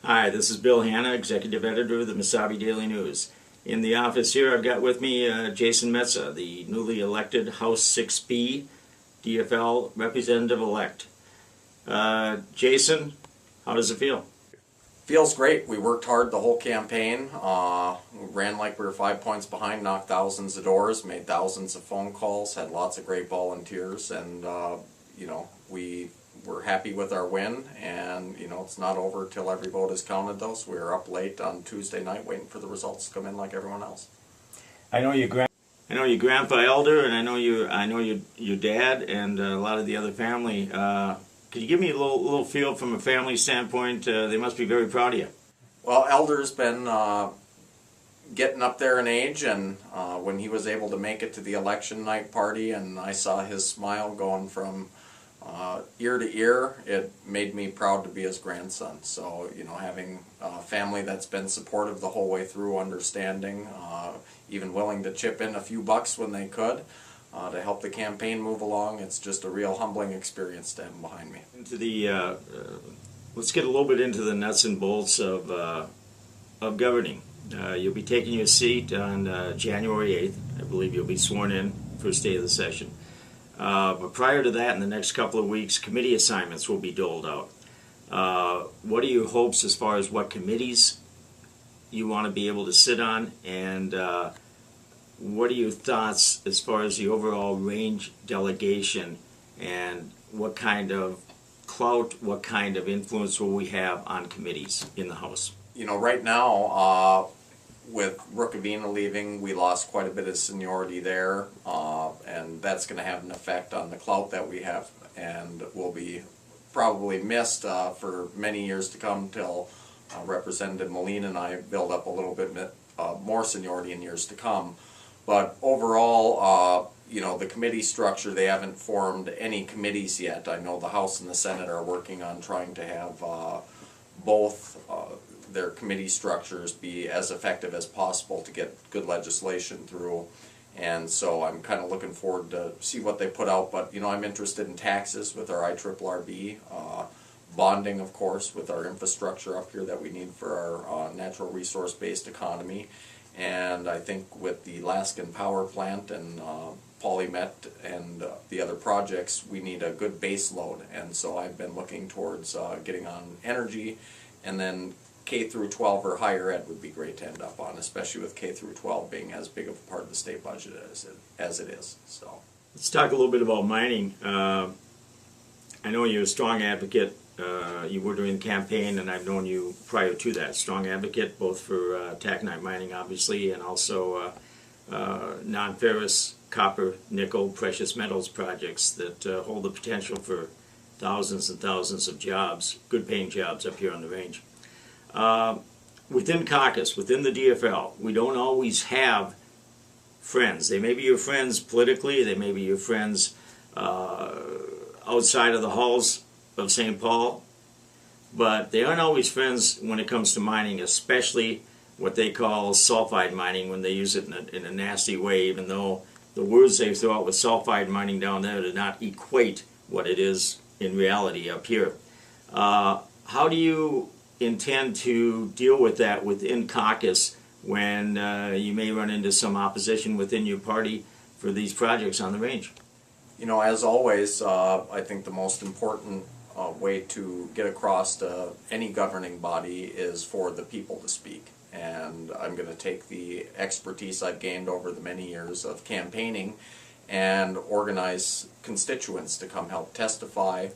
Hi, this is Bill Hanna, Executive Editor of the Mesabi Daily News. In the office here, I've got with me Jason Metsa, the newly elected House 6B DFL Representative-elect. Jason, how does it feel? Feels great. We worked hard the whole campaign. We ran like we were 5 points behind, knocked thousands of doors, made thousands of phone calls, had lots of great volunteers, and we were happy with our win. And it's not over till every vote is counted, though. So we were up late on Tuesday night waiting for the results to come in like everyone else. I know your grandpa Elder, and I know your dad, and a lot of the other family. Could you give me a little feel from a family standpoint? They must be very proud of you. Well, Elder's been getting up there in age, and when he was able to make it to the election night party and I saw his smile going from ear to ear, it made me proud to be his grandson. So, having a family that's been supportive the whole way through, understanding, even willing to chip in a few bucks when they could, to help the campaign move along. It's just a real humbling experience to have him behind me. Let's get a little bit into the nuts and bolts of governing. You'll be taking your seat on January 8th. I believe you'll be sworn in first day of the session. But prior to that, in the next couple of weeks, committee assignments will be doled out. What are your hopes as far as what committees you want to be able to sit on, and what are your thoughts as far as the overall range delegation, and what kind of clout, what kind of influence will we have on committees in the House? Right now, with Rookavina leaving, we lost quite a bit of seniority there, and that's going to have an effect on the clout that we have, and will be probably missed for many years to come till Representative Molina and I build up a little bit more seniority in years to come. But overall, the committee structure, they haven't formed any committees yet. I know the House and the Senate are working on trying to have both their committee structures be as effective as possible to get good legislation through. And so I'm kind of looking forward to see what they put out. But, I'm interested in taxes with our IRRB, bonding, of course, with our infrastructure up here that we need for our natural resource-based economy. And I think with the Alaskan power plant and Polymet and the other projects, we need a good base load. And so I've been looking towards getting on energy, and then K through 12 or higher ed would be great to end up on, especially with K through 12 being as big of a part of the state budget as it is. So let's talk a little bit about mining. I know you're a strong advocate. You were during the campaign, and I've known you prior to that. Strong advocate both for taconite mining, obviously, and also non-ferrous copper, nickel, precious metals projects that hold the potential for thousands and thousands of jobs, good-paying jobs up here on the range. Within caucus, within the DFL, we don't always have friends. They may be your friends politically, they may be your friends outside of the halls of St. Paul, but they aren't always friends when it comes to mining, especially what they call sulfide mining, when they use it in a nasty way, even though the words they throw out with sulfide mining down there do not equate what it is in reality up here. How do you intend to deal with that within caucus when you may run into some opposition within your party for these projects on the range? As always, I think the most important way to get across to any governing body is for the people to speak. And I'm going to take the expertise I've gained over the many years of campaigning and organize constituents to come help testify.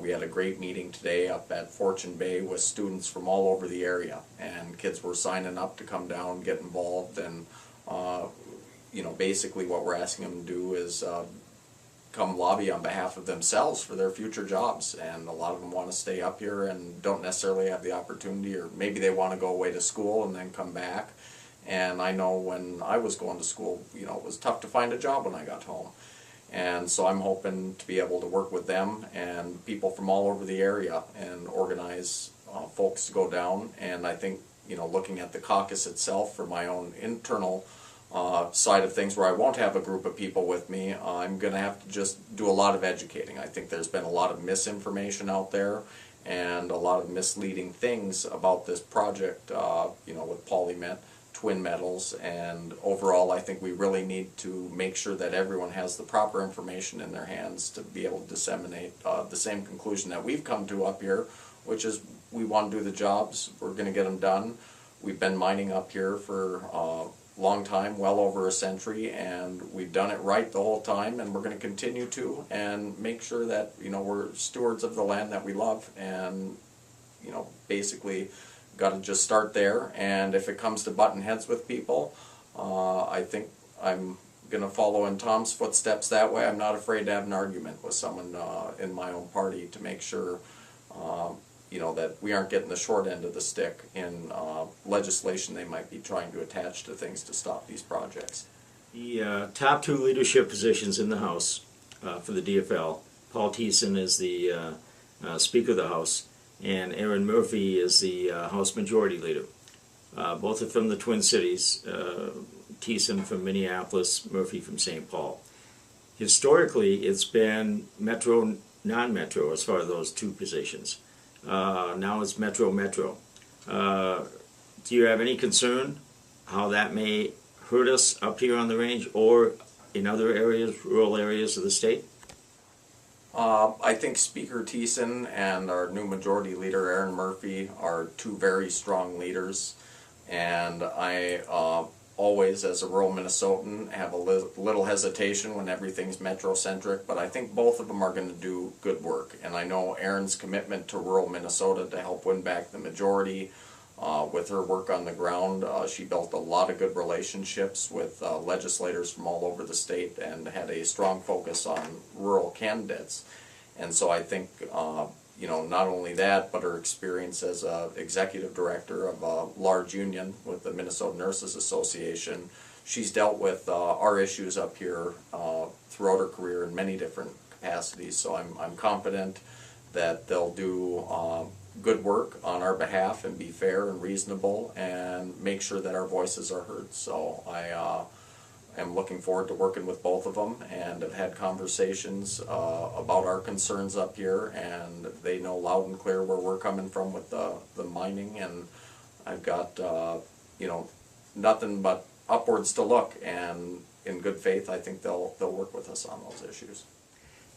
We had a great meeting today up at Fortune Bay with students from all over the area, and kids were signing up to come down, get involved, and basically what we're asking them to do is come lobby on behalf of themselves for their future jobs. And a lot of them want to stay up here and don't necessarily have the opportunity, or maybe they want to go away to school and then come back. And I know when I was going to school, it was tough to find a job when I got home. And so I'm hoping to be able to work with them and people from all over the area and organize folks to go down. And I think, looking at the caucus itself for my own internal side of things, where I won't have a group of people with me, I'm going to have to just do a lot of educating. I think there's been a lot of misinformation out there, and a lot of misleading things about this project, with PolyMet, twin metals, and overall I think we really need to make sure that everyone has the proper information in their hands to be able to disseminate the same conclusion that we've come to up here, which is we want to do the jobs, we're going to get them done. We've been mining up here for a long time, well over a century, and we've done it right the whole time, and we're going to continue to, and make sure that we're stewards of the land that we love, and basically got to just start there. And if it comes to button heads with people, I think I'm going to follow in Tom's footsteps that way. I'm not afraid to have an argument with someone in my own party to make sure that we aren't getting the short end of the stick in legislation they might be trying to attach to things to stop these projects. The top two leadership positions in the House for the DFL, Paul Thiessen is the Speaker of the House, and Aaron Murphy is the House Majority Leader. Both are from the Twin Cities, Thiessen from Minneapolis, Murphy from St. Paul. Historically, it's been metro, non-metro as far as those two positions. Now it's metro-metro. Do you have any concern how that may hurt us up here on the range or in other areas, rural areas of the state? I think Speaker Thiessen and our new Majority Leader Aaron Murphy are two very strong leaders, and I always, as a rural Minnesotan, have a little hesitation when everything's metrocentric, but I think both of them are going to do good work. And I know Erin's commitment to rural Minnesota to help win back the majority with her work on the ground. She built a lot of good relationships with legislators from all over the state and had a strong focus on rural candidates. And so I think not only that, but her experience as executive director of a large union with the Minnesota Nurses Association, she's dealt with our issues up here throughout her career in many different capacities. So I'm confident that they'll do good work on our behalf and be fair and reasonable and make sure that our voices are heard. So I am looking forward to working with both of them, and have had conversations about our concerns up here, and they know loud and clear where we're coming from with the mining, and I've got nothing but upwards to look, and in good faith I think they'll work with us on those issues.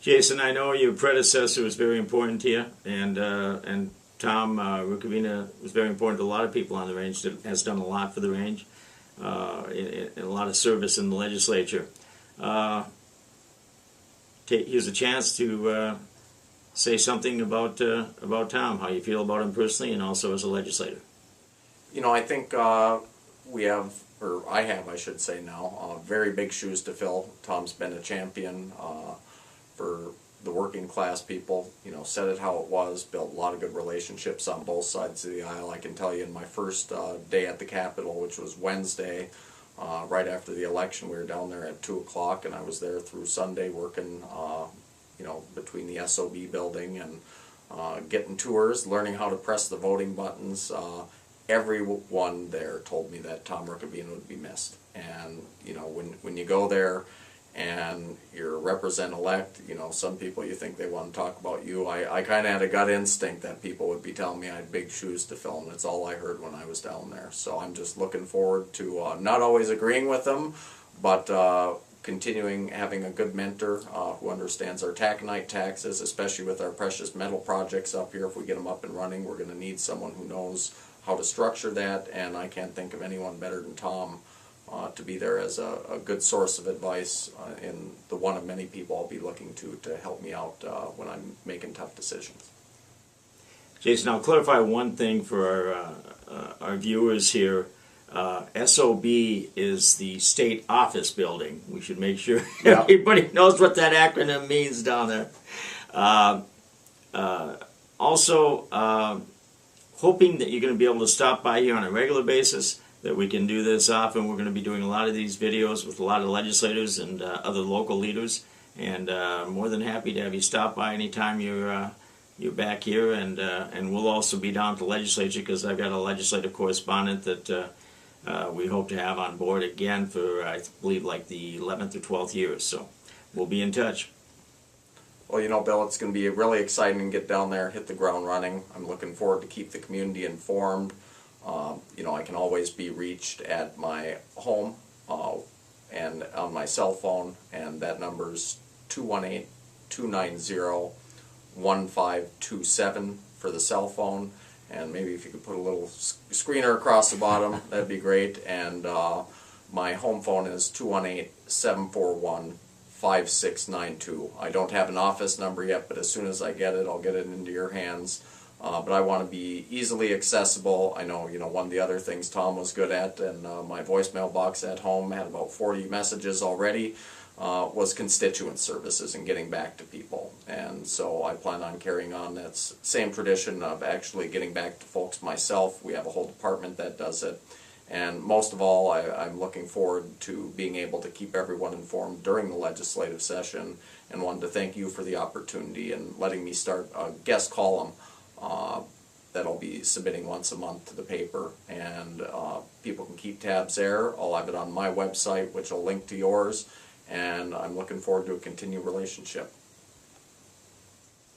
Jason, I know your predecessor was very important to you, and Tom Rukavina was very important to a lot of people on the range, that has done a lot for the range. In a lot of service in the legislature. Here's a chance to say something about Tom, how you feel about him personally and also as a legislator. I think we have, or I have, I should say now, very big shoes to fill. Tom's been a champion for the working class people, said it how it was, built a lot of good relationships on both sides of the aisle. I can tell you in my first day at the Capitol, which was Wednesday, right after the election, we were down there at 2 o'clock, and I was there through Sunday working, between the SOB building and getting tours, learning how to press the voting buttons. Everyone there told me that Tom Rukavina would be missed. And, when you go there, and your representative-elect, some people you think they want to talk about you. I kind of had a gut instinct that people would be telling me I had big shoes to fill, and that's all I heard when I was down there. So I'm just looking forward to not always agreeing with them, but continuing having a good mentor who understands our taconite taxes, especially with our precious metal projects up here. If we get them up and running, we're going to need someone who knows how to structure that, and I can't think of anyone better than Tom to be there as a good source of advice and the one of many people I'll be looking to help me out when I'm making tough decisions. Jason, I'll clarify one thing for our viewers here. SOB is the state office building. We should make sure everybody knows what that acronym means down there. Also, hoping that you're going to be able to stop by here on a regular basis, that we can do this often. We're going to be doing a lot of these videos with a lot of legislators and other local leaders, and more than happy to have you stop by anytime you're back here, and we'll also be down at the legislature because I've got a legislative correspondent that we hope to have on board again for, I believe, like the 11th or 12th year. So we'll be in touch. Well, you know, Bill, it's going to be really exciting to get down there, hit the ground running. I'm looking forward to keep the community informed. You know, I can always be reached at my home and on my cell phone, and that number's 218-290-1527 for the cell phone. And maybe if you could put a little screener across the bottom, that'd be great. And my home phone is 218-741-5692. I don't have an office number yet, but as soon as I get it, I'll get it into your hands. But I want to be easily accessible. I know, you know, one of the other things Tom was good at, and my voicemail box at home had about 40 messages already, was constituent services and getting back to people. And so I plan on carrying on that same tradition of actually getting back to folks myself. We have a whole department that does it. And most of all, I'm looking forward to being able to keep everyone informed during the legislative session, and wanted to thank you for the opportunity and letting me start a guest column that I'll be submitting once a month to the paper. And people can keep tabs there. I'll have it on my website, which will link to yours, and I'm looking forward to a continued relationship.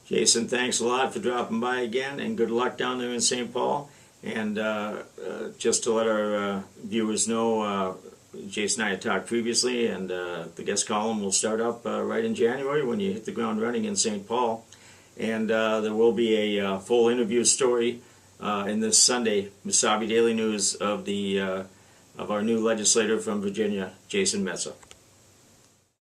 Jason, thanks a lot for dropping by again, and good luck down there in St. Paul. And just to let our viewers know, Jason and I had talked previously, and the guest column will start up right in January when you hit the ground running in St. Paul. And there will be a full interview story in this Sunday Mesabi Daily News of our new legislator from Virginia, Jason Metsa.